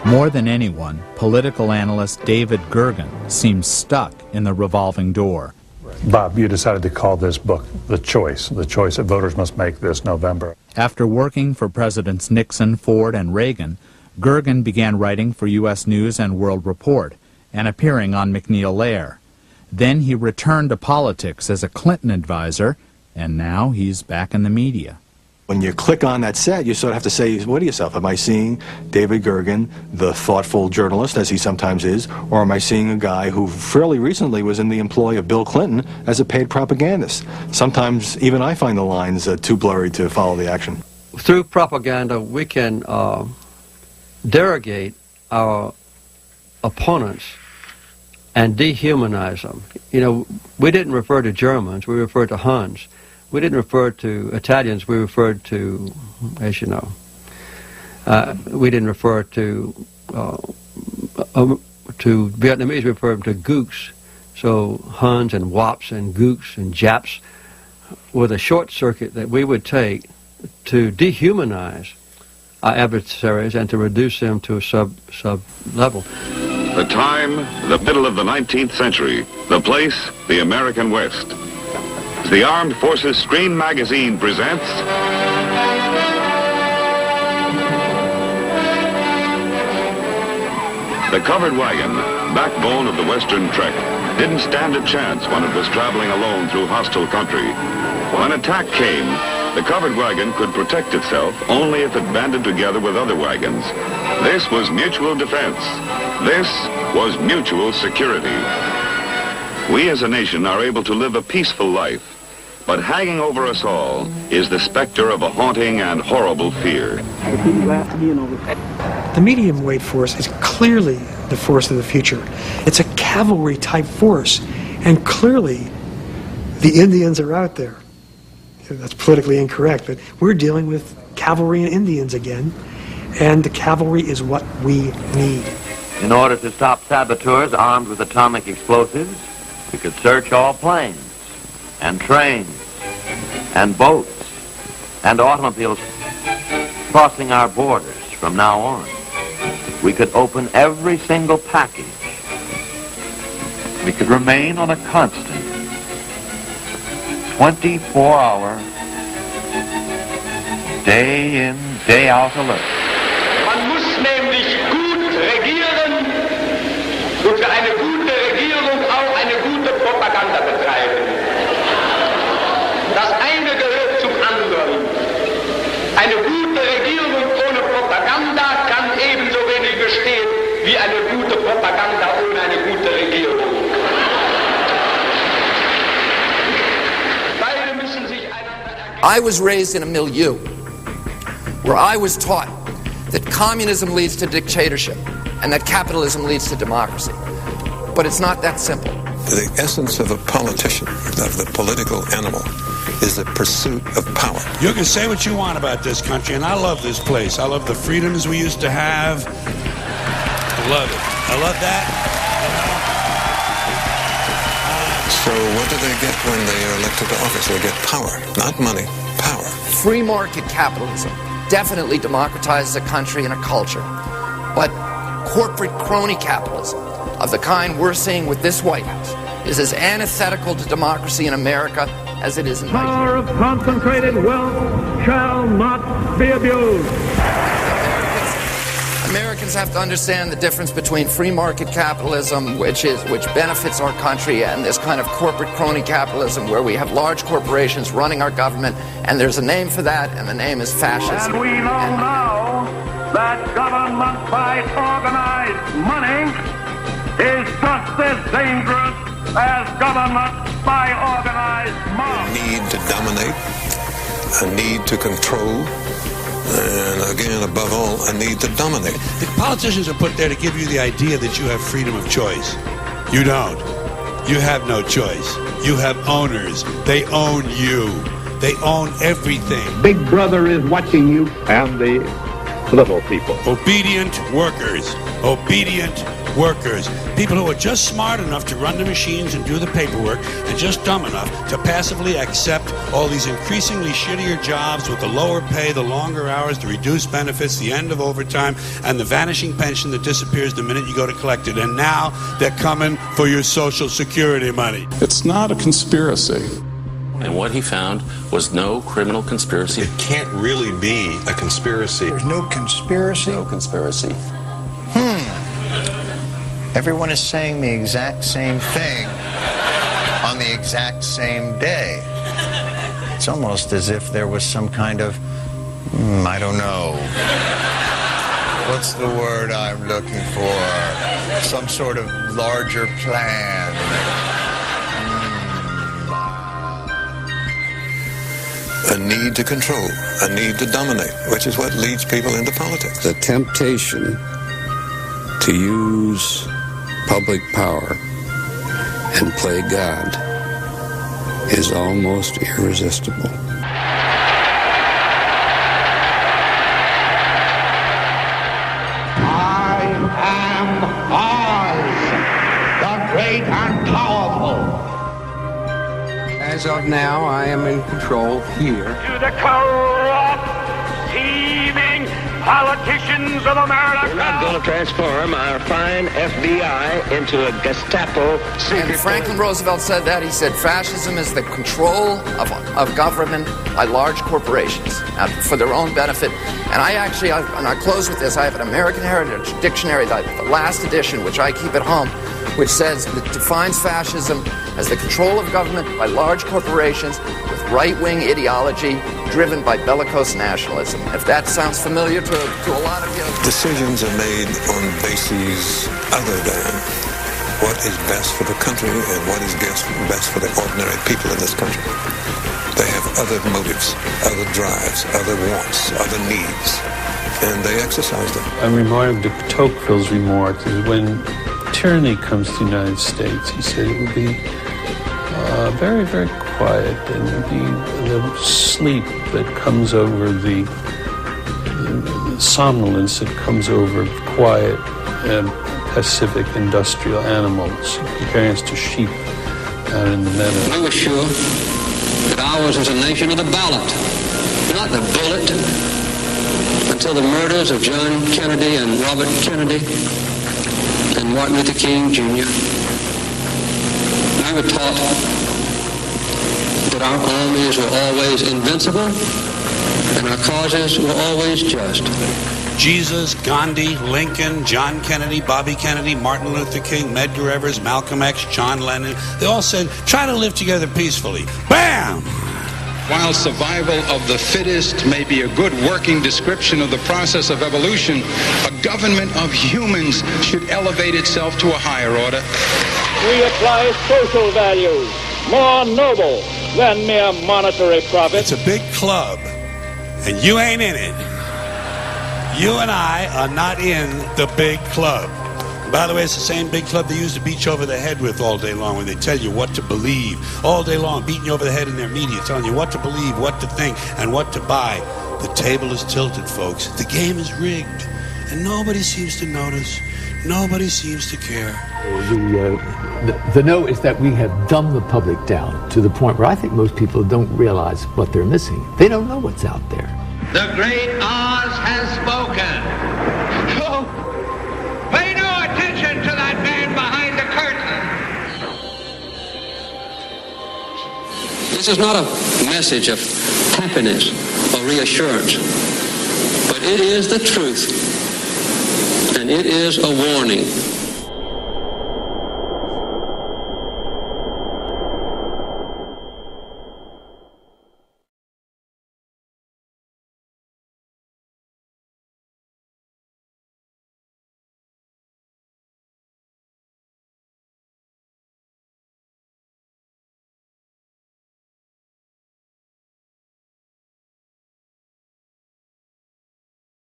More than anyone, political analyst David Gergen seems stuck in the revolving door. Bob, you decided to call this book The Choice that voters must make this November. After working for Presidents Nixon, Ford, and Reagan, Gergen began writing for U.S. News and World Report and appearing on McNeil Lehrer. Then he returned to politics as a Clinton advisor, and now he's back in the media. When you click on that set, you sort of have to say, what to yourself? Am I seeing David Gergen, the thoughtful journalist, as he sometimes is, or am I seeing a guy who fairly recently was in the employ of Bill Clinton as a paid propagandist? Sometimes even I find the lines too blurry to follow the action. Through propaganda, we can derogate our opponents and dehumanize them. You know, we didn't refer to Germans, we referred to Huns. We didn't refer to Italians, we referred to, as you know, we didn't refer to Vietnamese, we referred to Gooks. So Huns and Wops and Gooks and Japs were the short circuit that we would take to dehumanize our adversaries and to reduce them to a sub level. The time, the middle of the 19th century. The place, the American West. The Armed Forces Screen Magazine presents the covered wagon, backbone of the Western Trek, didn't stand a chance when it was traveling alone through hostile country. When attack came, the covered wagon could protect itself only if it banded together with other wagons. This was mutual defense. This was mutual security. We as a nation are able to live a peaceful life, but hanging over us all is the specter of a haunting and horrible fear. The medium weight force is clearly the force of the future. It's a cavalry type force, and clearly the Indians are out there. That's politically incorrect, but we're dealing with cavalry and Indians again, and the cavalry is what we need. In order to stop saboteurs armed with atomic explosives, we could search all planes and trains and boats and automobiles crossing our borders from now on. We could open every single package. We could remain on a constant 24-hour, day in, day out alert. Man muss nämlich gut regieren und für eine gute Regierung auch eine gute Propaganda betreiben. Das eine gehört zum anderen. Eine gute Regierung ohne Propaganda kann ebenso wenig bestehen wie eine gute Propaganda ohne eine gute Regierung. I was raised in a milieu where I was taught that communism leads to dictatorship and that capitalism leads to democracy. But it's not that simple. The essence of a politician, of the political animal, is the pursuit of power. You can say what you want about this country, and I love this place. I love the freedoms we used to have. I love it. I love that. So what do they get when they are elected to office? They get power, not money, power. Free market capitalism definitely democratizes a country and a culture. But corporate crony capitalism of the kind we're seeing with this White House is as antithetical to democracy in America as it is in Nigeria. Power of concentrated wealth shall not be abused. Americans have to understand the difference between free market capitalism, which benefits our country, and this kind of corporate crony capitalism where we have large corporations running our government, and there's a name for that, and the name is fascism. And we know now that government by organized money is just as dangerous as government by organized mob. A need to dominate, a need to control, and again, above all, a need to dominate. The politicians are put there to give you the idea that you have freedom of choice. You don't. You have no choice. You have owners. They own you. They own everything. Big Brother is watching you and the little people. Obedient workers. Obedient workers, people who are just smart enough to run the machines and do the paperwork, and just dumb enough to passively accept all these increasingly shittier jobs with the lower pay, the longer hours, the reduced benefits, the end of overtime, and the vanishing pension that disappears the minute you go to collect it. And now they're coming for your Social Security money. It's not a conspiracy. And what he found was no criminal conspiracy. It can't really be a conspiracy. There's no conspiracy? No conspiracy. Everyone is saying the exact same thing on the exact same day. It's almost as if there was some kind of, I don't know. What's the word I'm looking for? Some sort of larger plan. A need to control, a need to dominate, which is what leads people into politics. The temptation to use public power and play God is almost irresistible. I am I, the great and powerful. As of now, I am in control here. To the corrupt, thieving politicians of America. We're not going to transform our fine FBI into a Gestapo secret. And Franklin Roosevelt said that. He said fascism is the control of government by large corporations for their own benefit. And I close with this. I have an American Heritage Dictionary, the last edition, which I keep at home, which says that defines fascism as the control of government by large corporations with right-wing ideology driven by bellicose nationalism. If that sounds familiar to a lot of you. Decisions are made on bases other than what is best for the country and what is best for the ordinary people in this country. They have other motives, other drives, other wants, other needs, and they exercise them. I'm reminded of Tocqueville's remark is when tyranny comes to the United States, he said it would be very, very quiet, and the sleep that comes over the somnolence that comes over quiet and pacific industrial animals, comparing us to sheep out in the meadow. We were sure that ours was a nation of the ballot, not the bullet, until the murders of John Kennedy and Robert Kennedy and Martin Luther King Jr. We were taught that our armies were always invincible and our causes were always just. Jesus, Gandhi, Lincoln, John Kennedy, Bobby Kennedy, Martin Luther King, Medgar Evers, Malcolm X, John Lennon, they all said, try to live together peacefully. Bam! While survival of the fittest may be a good working description of the process of evolution, a government of humans should elevate itself to a higher order. We apply social values, more noble than mere monetary profit. It's a big club, and you ain't in it. You and I are not in the big club. By the way, it's the same big club they used to beat you over the head with all day long when they tell you what to believe. All day long, beating you over the head in their media, telling you what to believe, what to think, and what to buy. The table is tilted, folks. The game is rigged. And nobody seems to notice. Nobody seems to care. The note is that we have dumbed the public down to the point where I think most people don't realize what they're missing. They don't know what's out there. The great Oz has spoken. Oh, pay no attention to that man behind the curtain. This is not a message of happiness or reassurance, but it is the truth, and it is a warning.